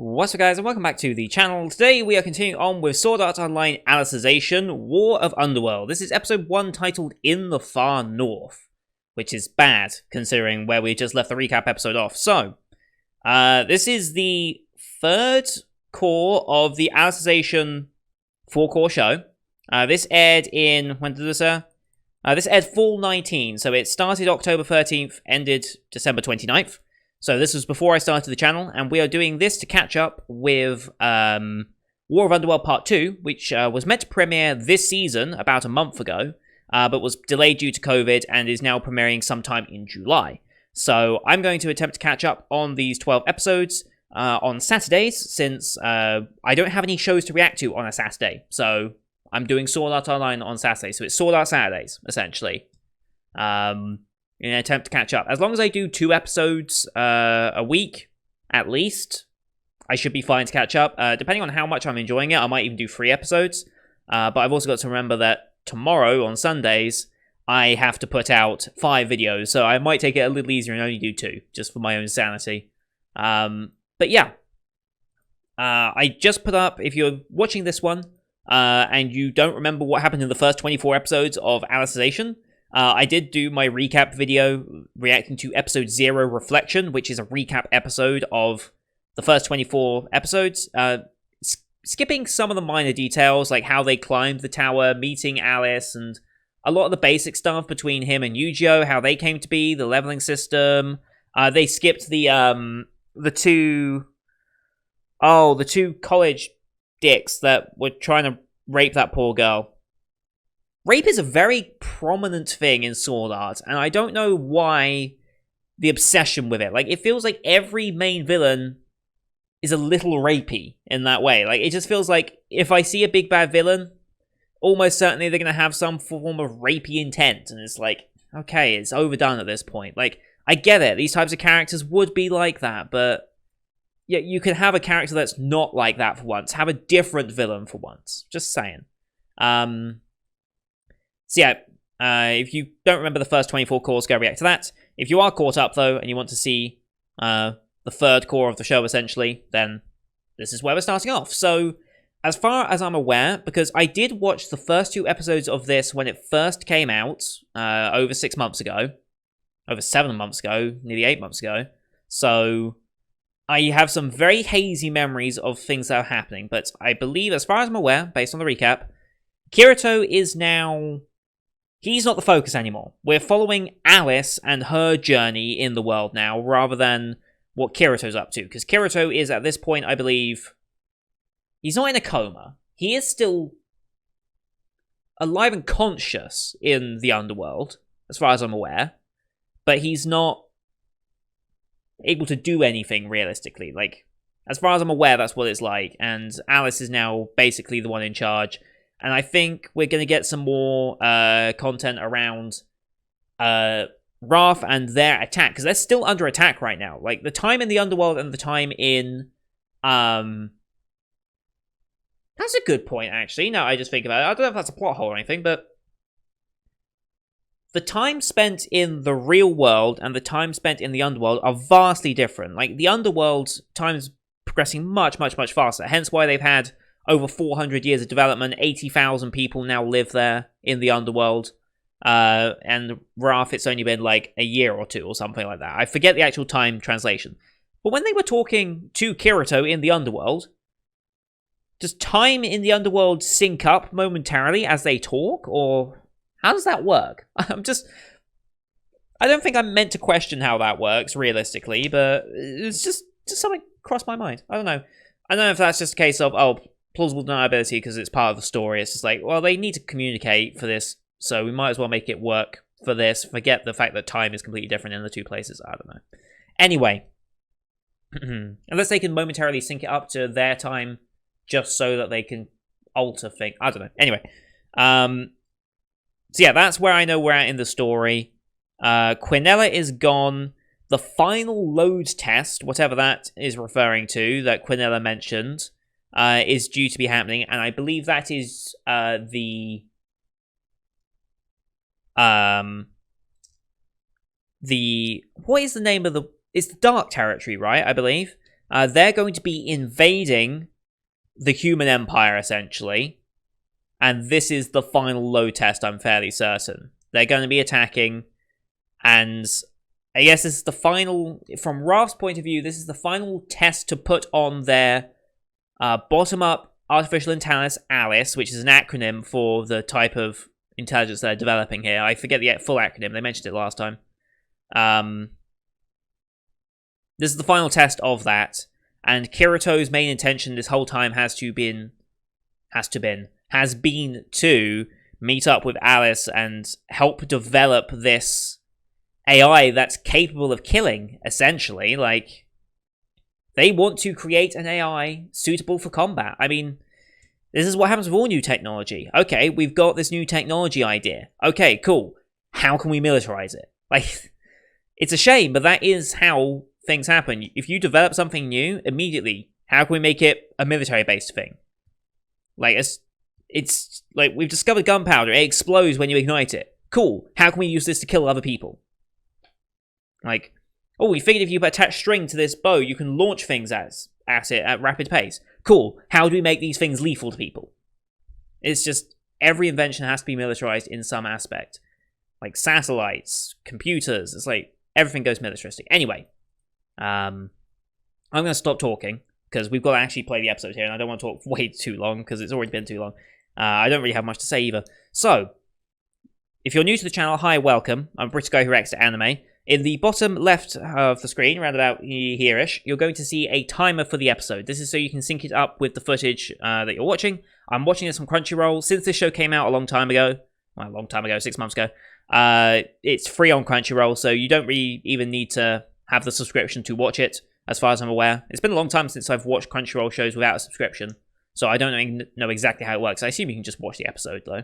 What's up guys, and welcome back to the channel. Today we are continuing on with Sword Art Online Alicization, War of Underworld. This is episode 1 titled In the Far North, which is bad considering where we just left the recap episode off. So, this is the third core of the Alicization 4-core show. This aired in, when did this air? This aired fall 19, so it started October 13th, ended December 29th. So this was before I started the channel, and we are doing this to catch up with War of Underworld Part 2, which was meant to premiere this season about a month ago, but was delayed due to COVID and is now premiering sometime in July. So I'm going to attempt to catch up on these 12 episodes on Saturdays, since I don't have any shows to react to on a Saturday. So I'm doing Sword Art Online on Saturday, so it's Sword Art Saturdays, essentially. In an attempt to catch up. As long as I do 2 episodes a week, at least, I should be fine to catch up. Depending on how much I'm enjoying it, I might even do 3 episodes. But I've also got to remember that tomorrow, on Sundays, I have to put out 5 videos. So I might take it a little easier and only do 2, just for my own sanity. But yeah. I just put up, if you're watching this one, and you don't remember what happened in the first 24 episodes of Alicization, I did do my recap video reacting to episode 0 Reflection, which is a recap episode of the first 24 episodes, skipping some of the minor details, like how they climbed the tower, meeting Alice, and a lot of the basic stuff between him and Yu-Gi-Oh, how they came to be, the leveling system. They skipped the two college dicks that were trying to rape that poor girl. Rape is a very prominent thing in Sword Art, and I don't know why the obsession with it. Like, it feels like every main villain is a little rapey in that way. Like, it just feels like if I see a big bad villain, almost certainly they're going to have some form of rapey intent, and it's like, okay, it's overdone at this point. Like, I get it, these types of characters would be like that, but yeah, you can have a character that's not like that for once. Have a different villain for once. Just saying. So yeah, if you don't remember the first 24 cores, go react to that. If you are caught up, though, and you want to see the third core of the show, essentially, then this is where we're starting off. So, as far as I'm aware, because I did watch the first 2 episodes of this when it first came out, over 6 months ago, over 7 months ago, nearly 8 months ago, so I have some very hazy memories of things that are happening, but I believe, as far as I'm aware, based on the recap, Kirito is now... he's not the focus anymore. We're following Alice and her journey in the world now, rather than what Kirito's up to. Because Kirito is, at this point, I believe... he's not in a coma. He is still alive and conscious in the Underworld, as far as I'm aware. But he's not able to do anything, realistically. Like, as far as I'm aware, that's what it's like. And Alice is now basically the one in charge. And I think we're going to get some more content around Wrath and their attack, because they're still under attack right now. Like, the time in the Underworld and the time in... that's a good point, actually, now I just think about it. I don't know if that's a plot hole or anything, but... the time spent in the real world and the time spent in the Underworld are vastly different. Like, the Underworld's time is progressing much, much, much faster, hence why they've had... over 400 years of development, 80,000 people now live there in the Underworld. And Wrath, it's only been like a year or 2 or something like that. I forget the actual time translation. But when they were talking to Kirito in the Underworld, does time in the Underworld sync up momentarily as they talk? Or how does that work? I don't think I'm meant to question how that works, realistically, but it's just something crossed my mind. I don't know. I don't know if that's just a case of, oh, plausible deniability because it's part of the story. It's just like, well, they need to communicate for this, so we might as well make it work for this. Forget the fact that time is completely different in the 2 places. I don't know. Anyway, unless they can momentarily sync it up to their time just so that they can alter things. I don't know. Anyway, so yeah, that's where I know we're at in the story. Quinella is gone. The final load test, whatever that is referring to, that Quinella mentioned, is due to be happening, and I believe that is the what is the name of the... it's the Dark Territory, right? I believe. They're going to be invading the human empire, essentially. And this is the final load test, I'm fairly certain. They're going to be attacking, and I guess this is the final, from Raph's point of view, this is the final test to put on their bottom-up artificial intelligence, ALICE, which is an acronym for the type of intelligence they're developing here. I forget the full acronym, they mentioned it last time. This is the final test of that, and Kirito's main intention this whole time has been to meet up with Alice and help develop this AI that's capable of killing, essentially. Like, they want to create an AI suitable for combat. I mean, this is what happens with all new technology. Okay, we've got this new technology idea. Okay, cool. How can we militarize it? Like, it's a shame, but that is how things happen. If you develop something new, immediately, how can we make it a military-based thing? Like, it's like, we've discovered gunpowder. It explodes when you ignite it. Cool. How can we use this to kill other people? Like, oh, we figured if you attach string to this bow, you can launch things at it at rapid pace. Cool. How do we make these things lethal to people? It's just, every invention has to be militarized in some aspect. Like satellites, computers, it's like, everything goes militaristic. Anyway, I'm going to stop talking, because we've got to actually play the episode here, and I don't want to talk way too long, because it's already been too long. I don't really have much to say either. So, if you're new to the channel, hi, welcome. I'm British Guy Who Reacts to Anime. In the bottom left of the screen, around about here-ish, you're going to see a timer for the episode. This is so you can sync it up with the footage that you're watching. I'm watching this on Crunchyroll. Since this show came out a long time ago, 6 months ago, it's free on Crunchyroll, so you don't really even need to have the subscription to watch it, as far as I'm aware. It's been a long time since I've watched Crunchyroll shows without a subscription, so I don't know exactly how it works. I assume you can just watch the episode, though.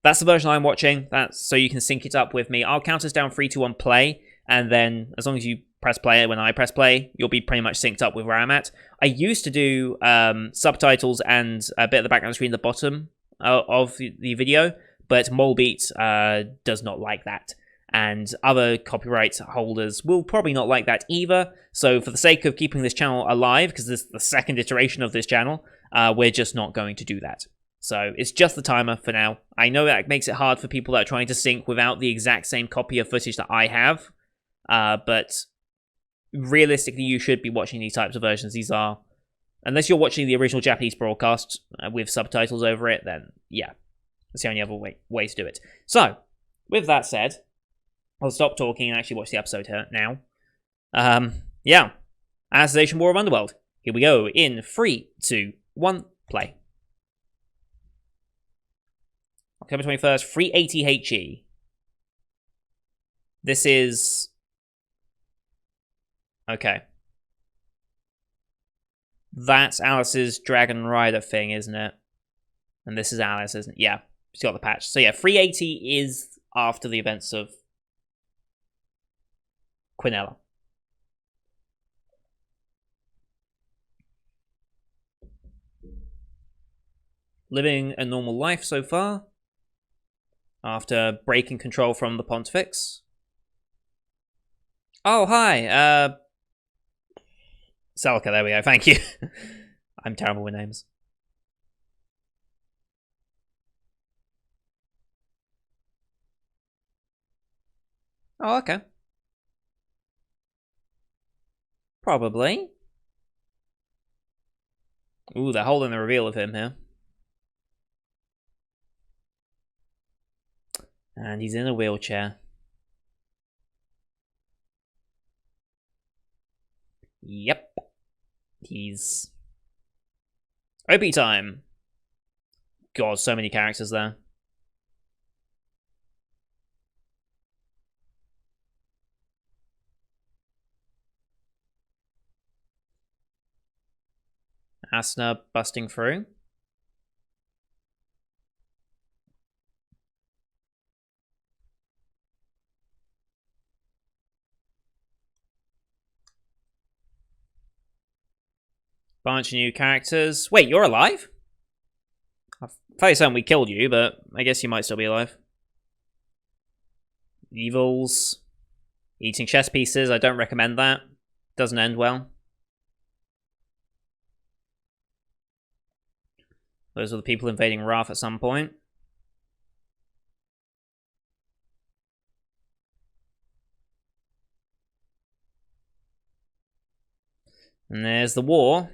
That's the version I'm watching. That's so you can sync it up with me. I'll count us down 3, 2, 1, play, and then as long as you press play when I press play, you'll be pretty much synced up with where I'm at. I used to do subtitles and a bit of the background screen at the bottom of the video, but Molebeat does not like that. And other copyright holders will probably not like that either. So for the sake of keeping this channel alive, because this is the second iteration of this channel, we're just not going to do that. So it's just the timer for now. I know that makes it hard for people that are trying to sync without the exact same copy of footage that I have. But realistically, you should be watching these types of versions. These are, unless you're watching the original Japanese broadcast with subtitles over it, then yeah, that's the only other way to do it. So, with that said, I'll stop talking and actually watch the episode here now. Yeah. Alicization War of Underworld. Here we go in 3, 2, 1, play. October 21st, 380 HE. This is... okay. That's Alice's Dragon Rider thing, isn't it? And this is Alice, isn't it? Yeah, she's got the patch. So yeah, 380 is after the events of Quinella. Living a normal life so far, after breaking control from the Pontifex. Oh, hi, Celica, there we go, thank you. I'm terrible with names. Oh, okay. Probably. Ooh, they're holding the reveal of him here. And he's in a wheelchair. Yep. He's... OP time. God, so many characters there. Asuna busting through. Bunch of new characters. Wait, you're alive? I thought you said we killed you, but I guess you might still be alive. Evils. Eating chess pieces, I don't recommend that. Doesn't end well. Those are the people invading Wrath at some point. And there's the war.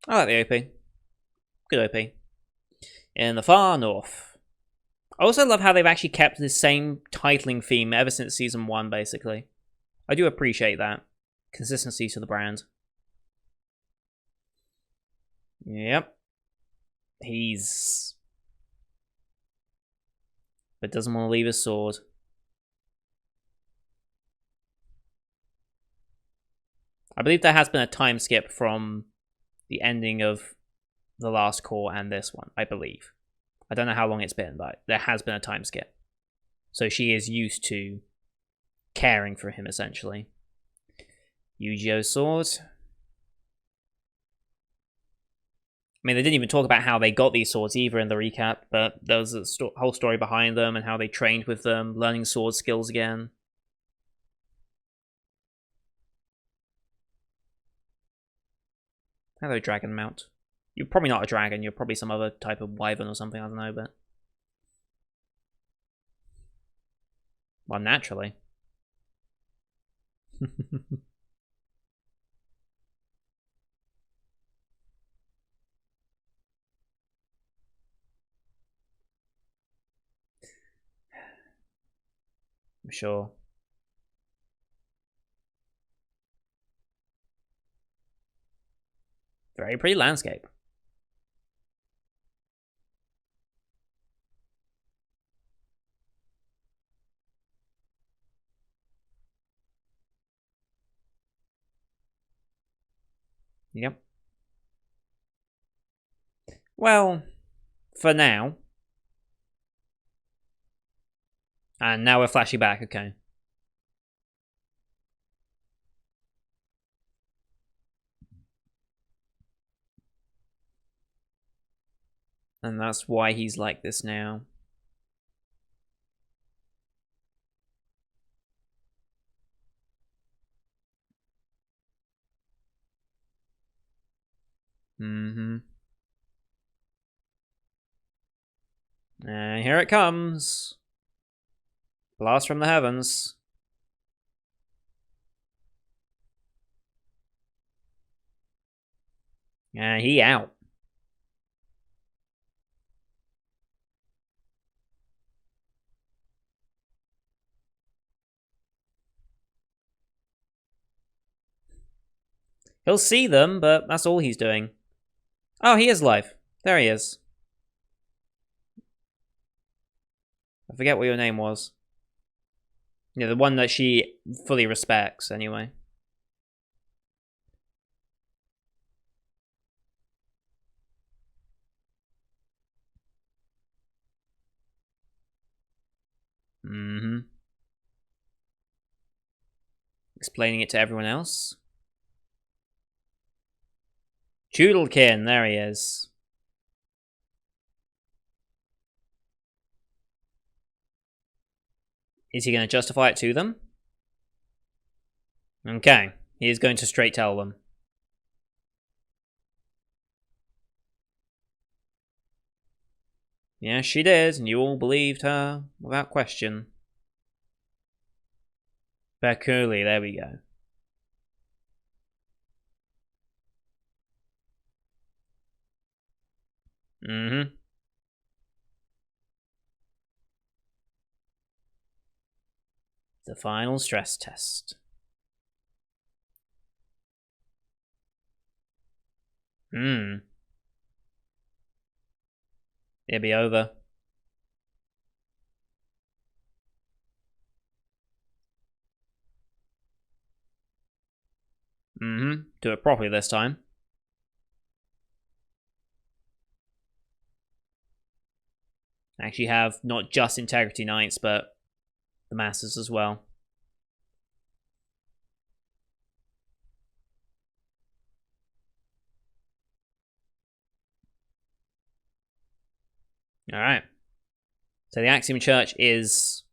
I like the OP. Good OP. In the far north. I also love how they've actually kept the same titling theme ever since Season 1, basically. I do appreciate that. Consistency to the brand. Yep. But doesn't want to leave his sword. I believe there has been a time skip from the ending of the last core and this one, I believe. I don't know how long it's been, but there has been a time skip. So she is used to caring for him, essentially. Yu-Gi-Oh! Sword. I mean, they didn't even talk about how they got these swords either in the recap, but there was a whole story behind them and how they trained with them, learning sword skills again. Hello, dragon mount. You're probably not a dragon, you're probably some other type of wyvern or something, I don't know, but... Well, naturally. I'm sure. Very pretty landscape. Yep. Well, for now. And now we're flashing back, okay. And that's why he's like this now. Mm-hmm. And here it comes. Blast from the heavens. And he out. He'll see them, but that's all he's doing. Oh, he is live. There he is. I forget what your name was. Yeah, the one that she fully respects, anyway. Mm-hmm. Explaining it to everyone else. Joodlekin, there he is. Is he going to justify it to them? Okay, he is going to straight tell them. Yes, she did, and you all believed her without question. Bekuli, there we go. Mm-hmm. The final stress test. It'll be over. Do it properly this time. Actually have not just Integrity Knights, but the masses as well. Alright. So the Axiom Church is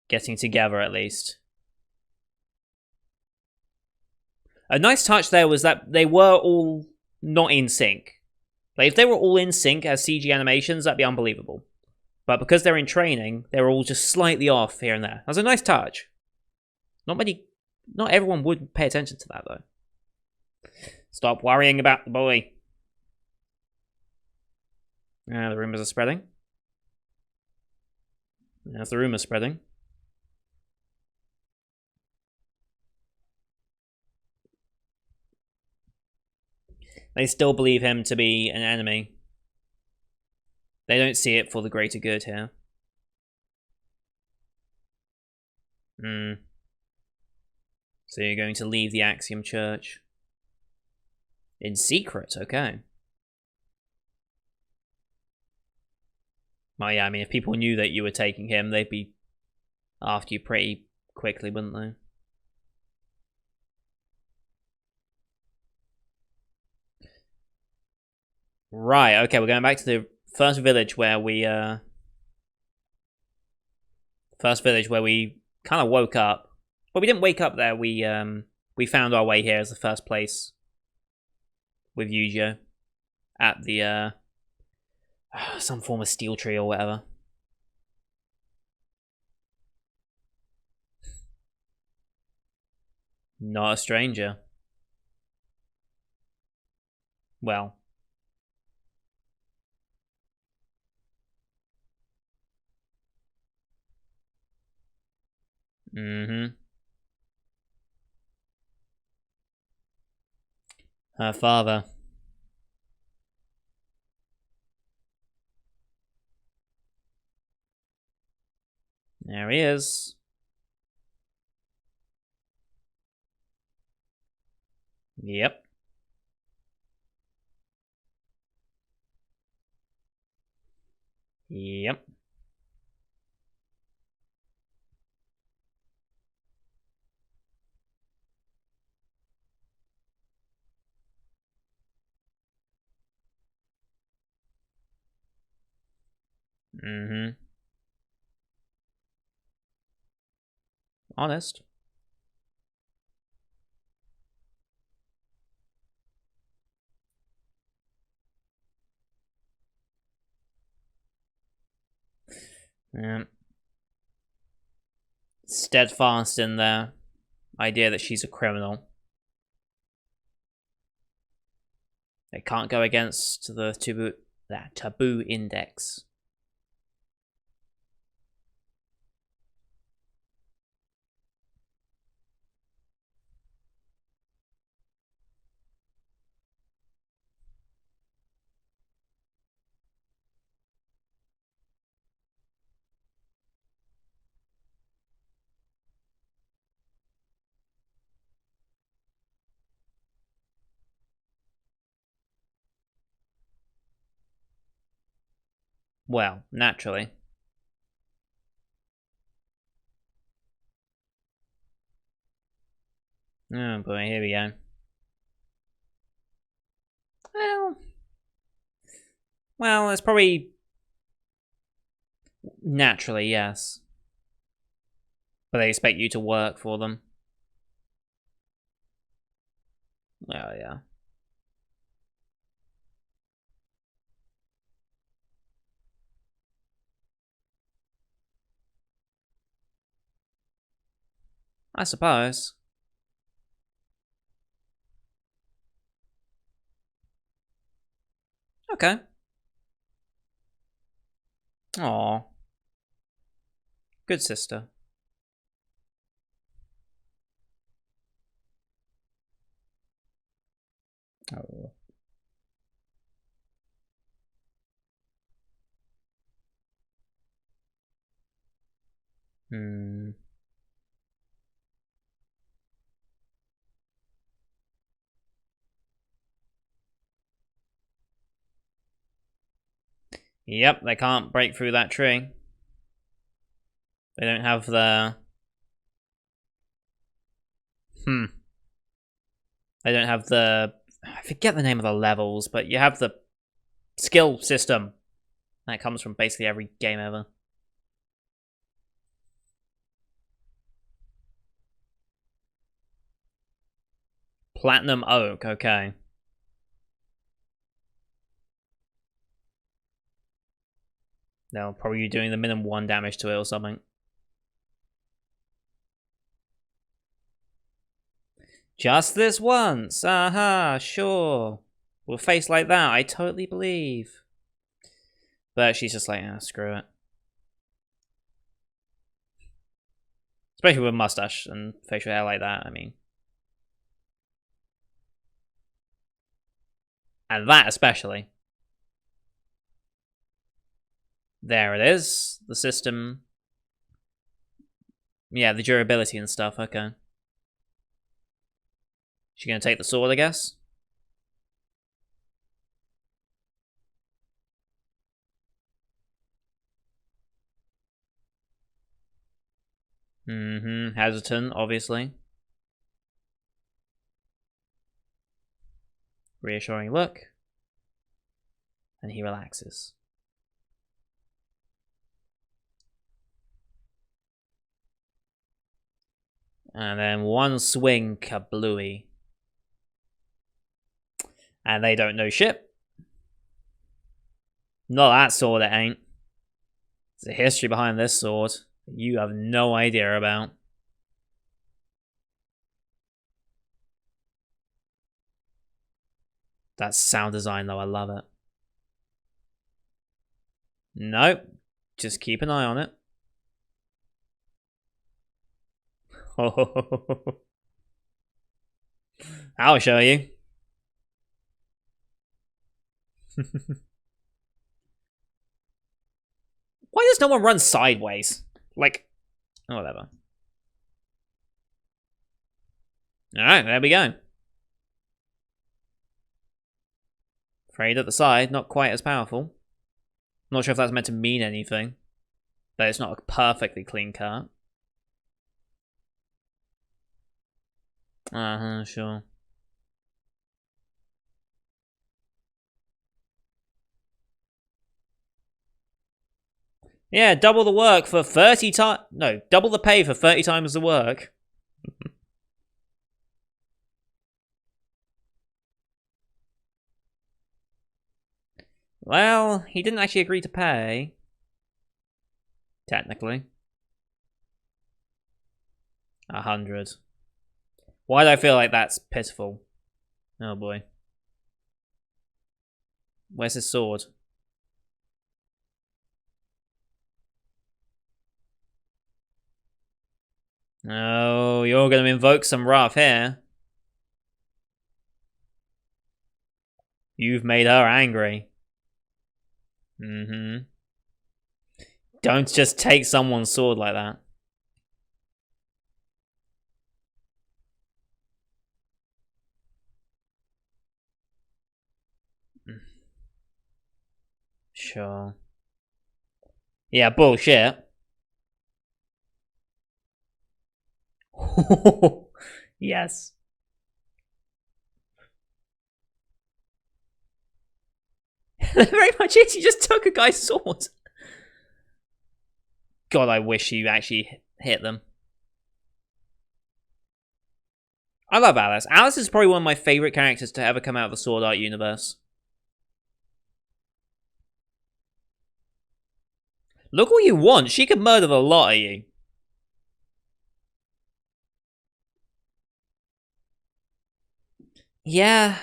getting together at least. A nice touch there was that they were all not in sync. Like, if they were all in sync as CG animations, that'd be unbelievable. But because they're in training, they're all just slightly off here and there. That's a nice touch. Not everyone would pay attention to that, though. Stop worrying about the boy. The rumors are spreading. As the rumors spreading. They still believe him to be an enemy. They don't see it for the greater good here. So you're going to leave the Axiom Church. In secret, okay. Well, yeah, I mean, if people knew that you were taking him, they'd be after you pretty quickly, wouldn't they? Right, okay, we're going back to the first village where we, kind of woke up. Well, we didn't wake up there, we found our way here as the first place with Yujo at the, some form of steel tree or whatever. Not a stranger. Well. Her father. There he is. Yep. Yep. Honest. Yeah. Steadfast in their idea that she's a criminal. They can't go against the taboo index. Well, naturally. Oh boy, here we go. Well, it's probably naturally, yes. But they expect you to work for them. Oh, yeah. I suppose. Okay. Aw. Good sister. Oh. Yep, they can't break through that tree. They don't have the... They don't have the... I forget the name of the levels, but you have the skill system. That comes from basically every game ever. Platinum Oak, okay. They'll probably be doing the minimum 1 damage to it or something. Just this once, aha, sure. With a face like that, I totally believe. But she's just like, screw it. Especially with a mustache and facial hair like that, I mean. And that especially. There it is. The system. Yeah, the durability and stuff, okay. She gonna take the sword, I guess? Hesitant, obviously. Reassuring look. And he relaxes. And then one swing, kablooey. And they don't know shit. Not that sword, it ain't. There's a history behind this sword you have no idea about. That sound design, though, I love it. Nope. Just keep an eye on it. I'll show you. Why does no one run sideways? Like, whatever. Alright, there we go. Afraid at the side, not quite as powerful. Not sure if that's meant to mean anything. But it's not a perfectly clean cut. Sure. Yeah, double the work for 30 times. No, double the pay for 30 times the work. Well, he didn't actually agree to pay. Technically. 100. Why do I feel like that's pitiful? Oh boy. Where's his sword? Oh, you're going to invoke some wrath here. You've made her angry. Don't just take someone's sword like that. Sure. Yeah, bullshit. Yes. Very much is. He just took a guy's sword. God, I wish you actually hit them. I love Alice. Alice is probably one of my favourite characters to ever come out of the Sword Art universe. Look what you want. She could murder the lot of you. Yeah.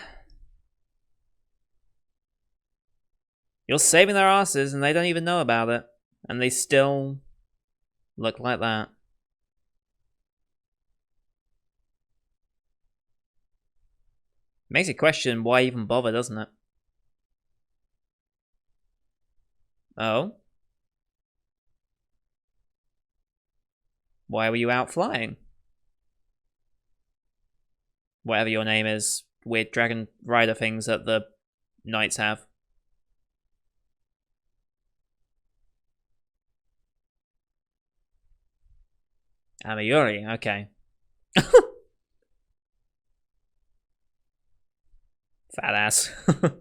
You're saving their asses and they don't even know about it. And they still look like that. Makes you question why even bother, doesn't it? Oh? Why were you out flying? Whatever your name is, weird dragon rider things that the knights have. Amayuri, okay. Fat ass. I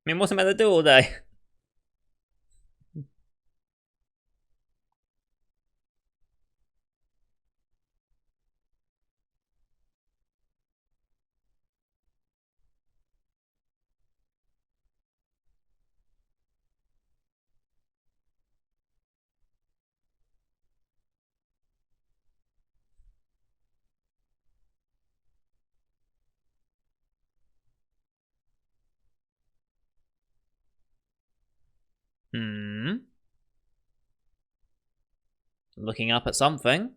mean, what's it meant to do all day? Hmm. Looking up at something.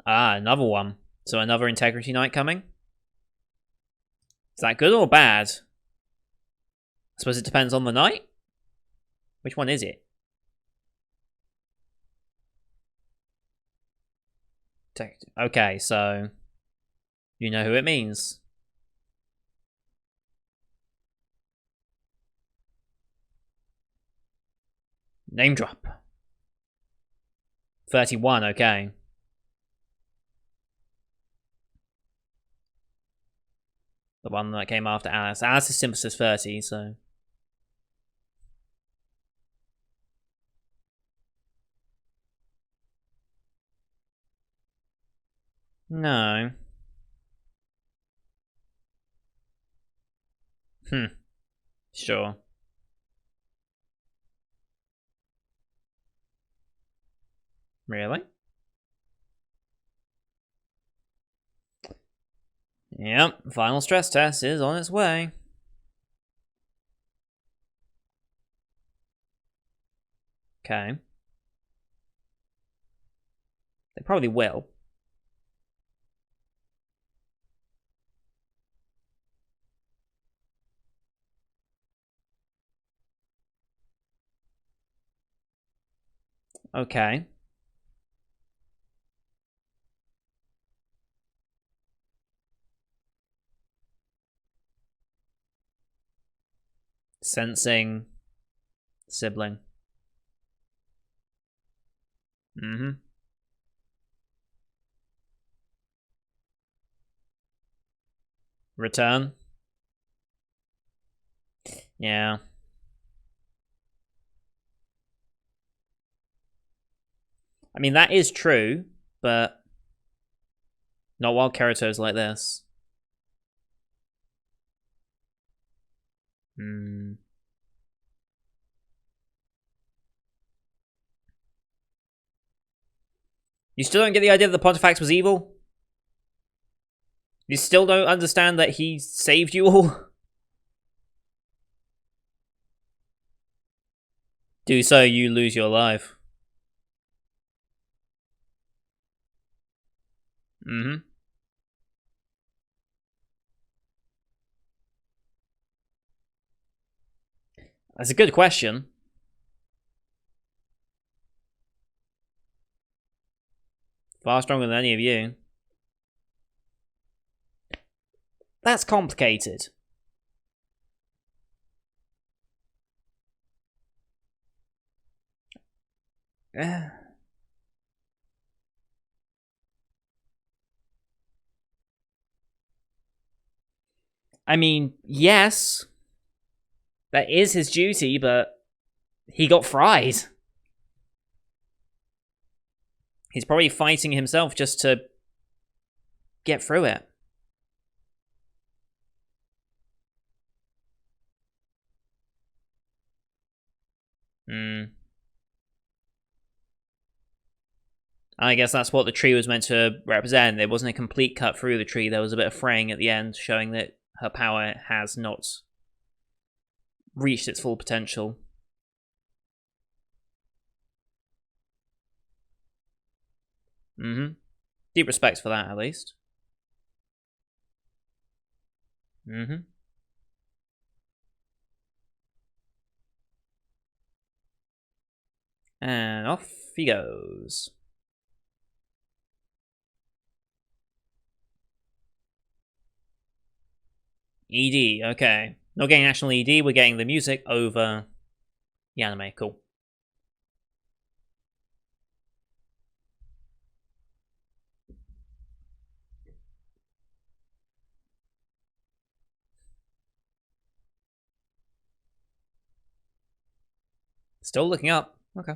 Ah, another one. So another Integrity Knight coming? Is that good or bad? I suppose it depends on the knight? Which one is it? Okay, so you know who it means. Name drop. 31, okay. The one that came after Alice. Alice's synthesis 30, so... No. Sure. Really? Yep, final stress test is on its way. Okay. They probably will. Okay. Sensing sibling. Mm-hmm. Return. Yeah. I mean, that is true, but not while Kirito's like this. Hmm. You still don't get the idea that the Pontifex was evil? You still don't understand that he saved you all? Do so, you lose your life. Mm-hmm. That's a good question. Far stronger than any of you. That's complicated. I mean, yes, that is his duty, but he got fried. He's probably fighting himself just to get through it. Hmm. I guess that's what the tree was meant to represent. There wasn't a complete cut through the tree. There was a bit of fraying at the end, showing that her power has not reached its full potential. Mm-hmm. Deep respect for that, at least. Mm-hmm. And off he goes. ED, okay. Not getting national ED, we're getting the music over the anime. Cool. Still looking up. Okay.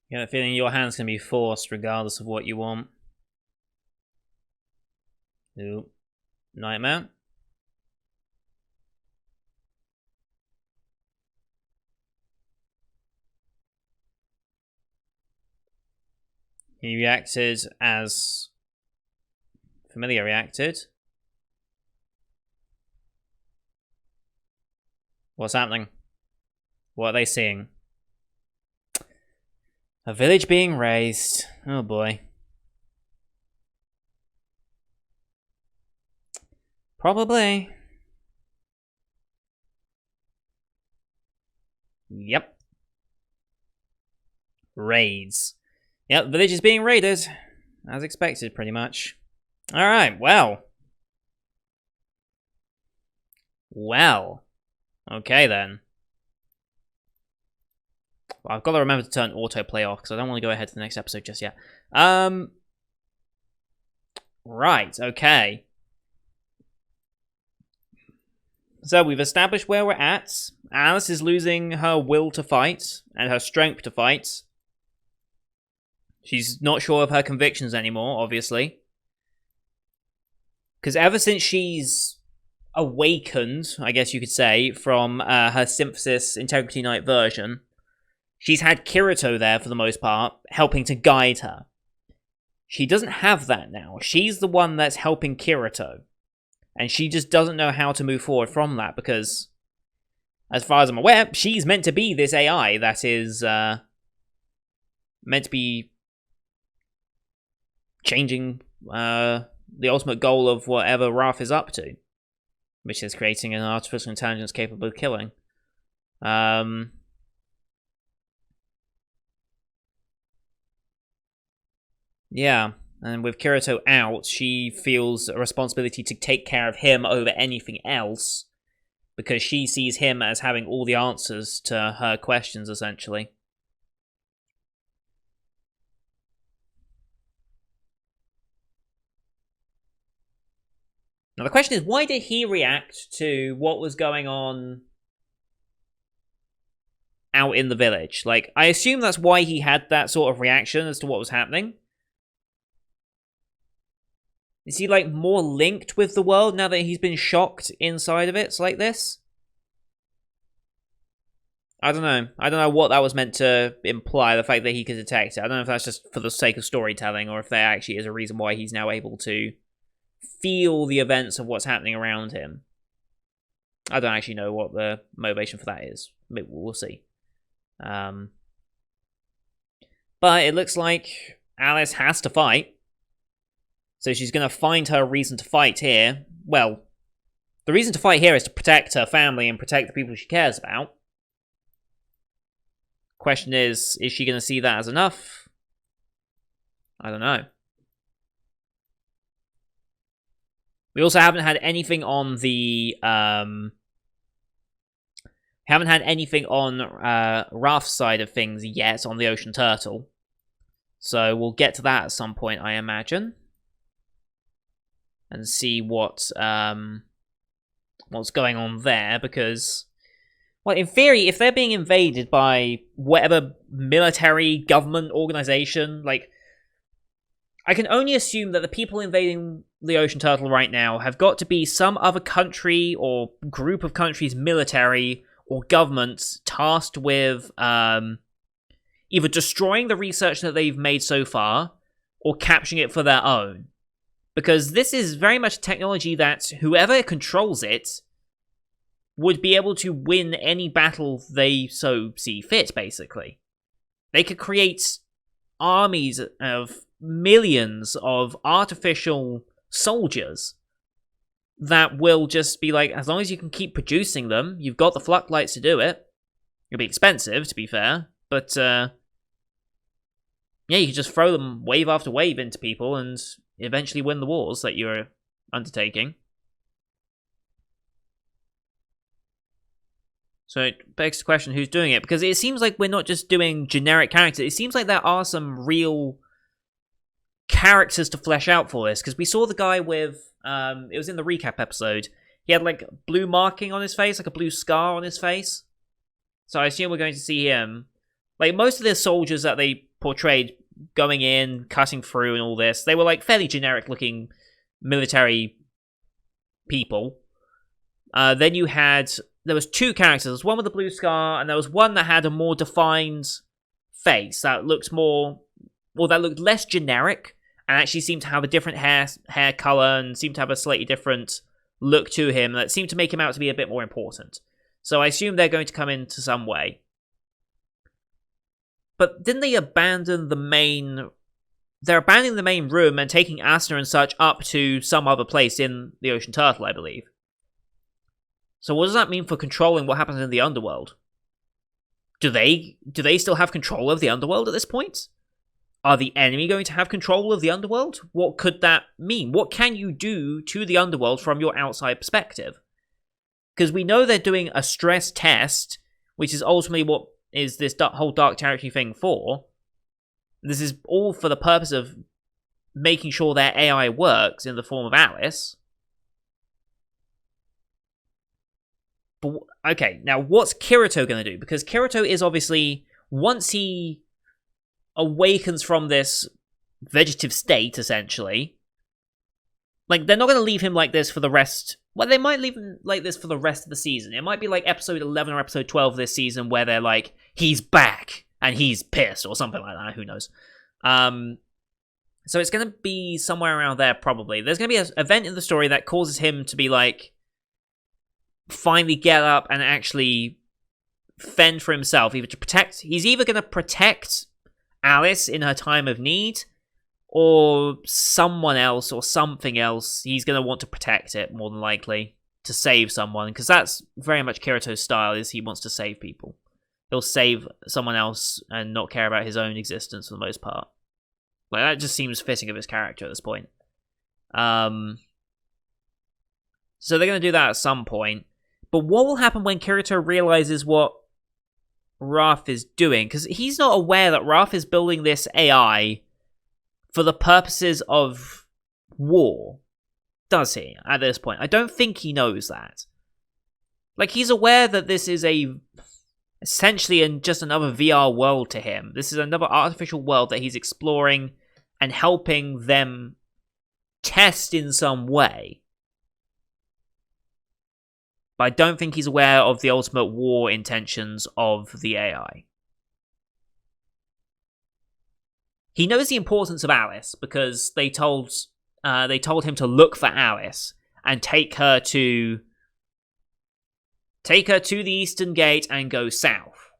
You have a feeling your hand's going to be forced regardless of what you want. Ooh. Nightmare. He reacted as Familiar reacted. What's happening? What are they seeing? A village being raised. Oh boy. Probably. Yep. Raids. Yep, the village is being raided. As expected, pretty much. Alright, well. Well. Okay then. Well, I've got to remember to turn autoplay off because I don't want to go ahead to the next episode just yet. Right, okay. So we've established where we're at. Alice is losing her will to fight and her strength to fight. She's not sure of her convictions anymore, obviously. Because ever since she's awakened, I guess you could say, from her Synthesis Integrity Knight version, she's had Kirito there for the most part, helping to guide her. She doesn't have that now. She's the one that's helping Kirito. And she just doesn't know how to move forward from that because, as far as I'm aware, she's meant to be this AI that is meant to be changing the ultimate goal of whatever Wrath is up to, which is creating an artificial intelligence capable of killing. Yeah, and with Kirito out, she feels a responsibility to take care of him over anything else, because she sees him as having all the answers to her questions, essentially. Now the question is, why did he react to what was going on out in the village? Like, I assume that's why he had that sort of reaction as to what was happening. Is he, like, more linked with the world now that he's been shocked inside of it like this? I don't know. I don't know what that was meant to imply, the fact that he could detect it. I don't know if that's just for the sake of storytelling or if there actually is a reason why he's now able to feel the events of what's happening around him. I don't actually know what the motivation for that is. Maybe we'll see. But it looks like Alice has to fight. So she's going to find her reason to fight here. Well, the reason to fight here is to protect her family and protect the people she cares about. Question is she going to see that as enough? I don't know. We also haven't had anything on the Wrath's side of things yet on the Ocean Turtle. So we'll get to that at some point, I imagine. And see what's going on there, because, well, in theory, if they're being invaded by whatever military government organization, like, I can only assume that the people invading the Ocean Turtle right now have got to be some other country or group of countries' military or governments tasked with either destroying the research that they've made so far or capturing it for their own. Because this is very much technology that whoever controls it would be able to win any battle they so see fit, basically. They could create armies of millions of artificial soldiers that will just be like, as long as you can keep producing them, you've got the flux lights to do it. It'll be expensive, to be fair, but yeah, you can just throw them wave after wave into people and eventually win the wars that you're undertaking. So it begs the question, who's doing it? Because it seems like we're not just doing generic characters. It seems like there are some real characters to flesh out for this. Because we saw the guy with, it was in the recap episode, he had like blue marking on his face, like a blue scar on his face. So I assume we're going to see him. Like most of the soldiers that they portrayed going in, cutting through and all this, they were like fairly generic looking military people. Then you had... There was two characters. There was one with a blue scar, and there was one that had a more defined face that looked more... Well, that looked less generic, and actually seemed to have a different hair color, and seemed to have a slightly different look to him, that seemed to make him out to be a bit more important. So I assume they're going to come into some way. But didn't they abandon the main... They're abandoning the main room and taking Asuna and such up to some other place in the Ocean Turtle, I believe. So what does that mean for controlling what happens in the Underworld? Do they still have control of the Underworld at this point? Are the enemy going to have control of the Underworld? What could that mean? What can you do to the Underworld from your outside perspective? Because we know they're doing a stress test, which is ultimately what is this whole Dark Territory thing for. This is all for the purpose of making sure their AI works in the form of Alice. But, okay, now what's Kirito going to do? Because Kirito is obviously, once he awakens from this vegetative state, essentially, like, they're not going to leave him like this for the rest... Well, they might leave him like this for the rest of the season. It might be like episode 11 or episode 12 this season where they're like, he's back, and he's pissed, or something like that, who knows. So it's going to be somewhere around there, probably. There's going to be an event in the story that causes him to be like, finally get up and actually fend for himself, either to protect... He's either going to protect Alice in her time of need, or someone else, or something else. He's going to want to protect it, more than likely, to save someone, because that's very much Kirito's style, is he wants to save people. He'll save someone else and not care about his own existence for the most part. Like, that just seems fitting of his character at this point. So they're going to do that at some point. But what will happen when Kirito realizes what Raph is doing? Because he's not aware that Raph is building this AI for the purposes of war, does he, at this point? I don't think he knows that. Like, he's aware that this is essentially just another VR world to him. This is another artificial world that he's exploring and helping them test in some way. But I don't think he's aware of the ultimate war intentions of the AI. He knows the importance of Alice because they told him to look for Alice and take her to the Eastern Gate and go south,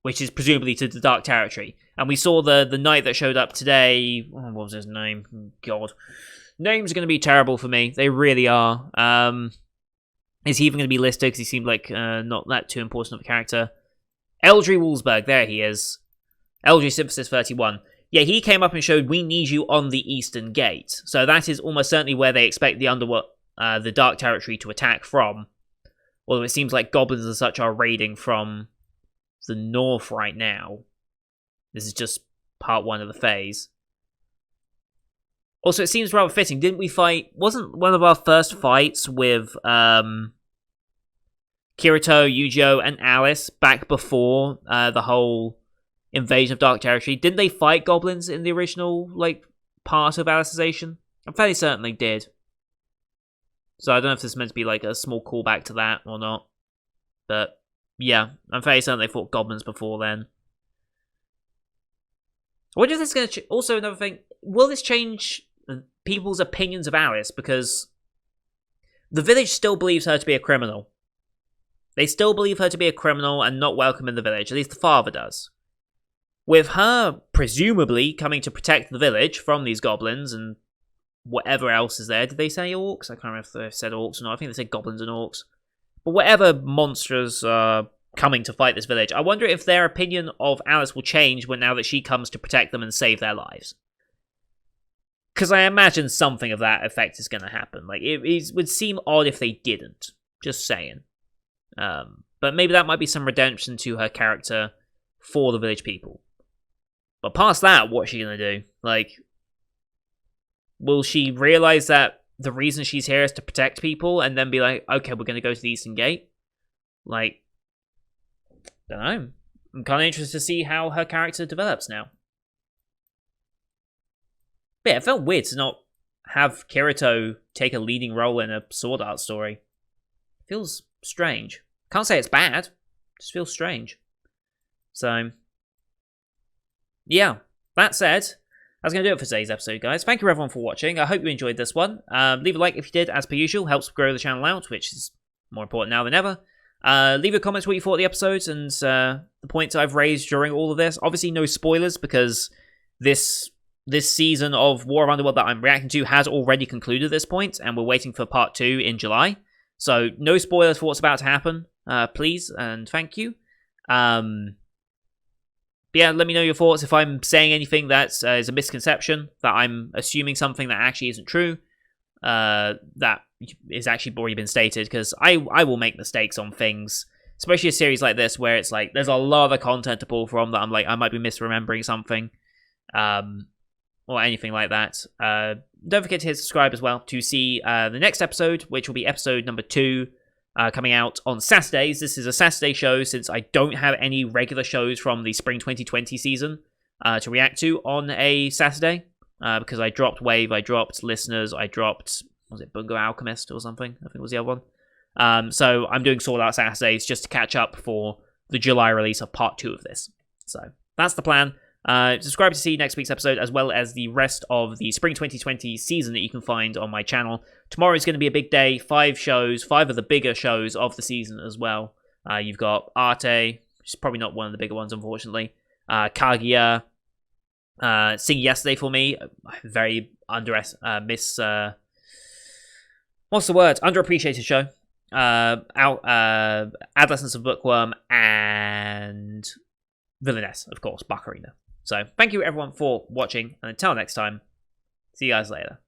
which is presumably to the Dark Territory. And we saw the knight that showed up today. What was his name? God, names are going to be terrible for me. They really are. Is he even going to be listed? Because he seemed like not that too important of a character. Eldry Wolfsburg, there he is. Eldry Synthesis 31. Yeah, he came up and showed, we need you on the Eastern Gate. So that is almost certainly where they expect the Underworld, the Dark Territory to attack from. Although it seems like goblins and such are raiding from the north right now. This is just part one of the phase. Also, it seems rather fitting. Didn't we fight... Wasn't one of our first fights with Kirito, Yu-Gi-Oh, and Alice back before the whole invasion of Dark Territory? Didn't they fight goblins in the original, like, part of Alicization? I'm fairly certain they did. So I don't know if this is meant to be like a small callback to that or not. But yeah, I'm fairly certain they fought goblins before then. I wonder if this is going to... Also, another thing, will this change people's opinions of Alice? Because the village still believes her to be a criminal. They still believe her to be a criminal and not welcome in the village, at least the father does. With her presumably coming to protect the village from these goblins and whatever else is there. Did they say orcs? I can't remember if they said orcs or not. I think they said goblins and orcs. But whatever monsters are coming to fight this village, I wonder if their opinion of Alice will change now that she comes to protect them and save their lives. Because I imagine something of that effect is going to happen. Like, it would seem odd if they didn't. Just saying. But maybe that might be some redemption to her character for the village people. But past that, what's she going to do? Like, will she realize that the reason she's here is to protect people and then be like, okay, we're going to go to the Eastern Gate? Like, don't know. I'm kind of interested to see how her character develops now. But yeah, it felt weird to not have Kirito take a leading role in a Sword Art story. It feels strange. Can't say it's bad. It just feels strange. So, yeah. That said, that's going to do it for today's episode, guys. Thank you, everyone, for watching. I hope you enjoyed this one. Leave a like if you did, as per usual. Helps grow the channel out, which is more important now than ever. Leave your comments what you thought of the episodes and the points I've raised during all of this. Obviously, no spoilers, because this season of War of Underworld that I'm reacting to has already concluded at this point, and we're waiting for part 2 in July. So, no spoilers for what's about to happen, please, and thank you. But yeah, let me know your thoughts if I'm saying anything that is a misconception, that I'm assuming something that actually isn't true, that is actually already been stated, because I will make mistakes on things, especially a series like this where it's like there's a lot of content to pull from that I'm like, I might be misremembering something, or anything like that. Don't forget to hit subscribe as well to see the next episode, which will be episode number 2, coming out on Saturdays. This is a Saturday show since I don't have any regular shows from the Spring 2020 season to react to on a Saturday, because I dropped Wave, I dropped Listeners, I dropped, was it Bungo Alchemist or something? I think it was the other one. So I'm doing Sword Art Saturdays just to catch up for the July release of part 2 of this. So that's the plan. Subscribe to see next week's episode, as well as the rest of the Spring 2020 season that you can find on my channel. Tomorrow is going to be a big day. 5 shows, 5 of the bigger shows of the season as well. You've got Arte, which is probably not one of the bigger ones, unfortunately. Kaguya, Sing Yesterday for me, very underappreciated show. Adolescence of Bookworm, and Villainess, of course, Baccarina. So, thank you everyone for watching, and until next time, see you guys later.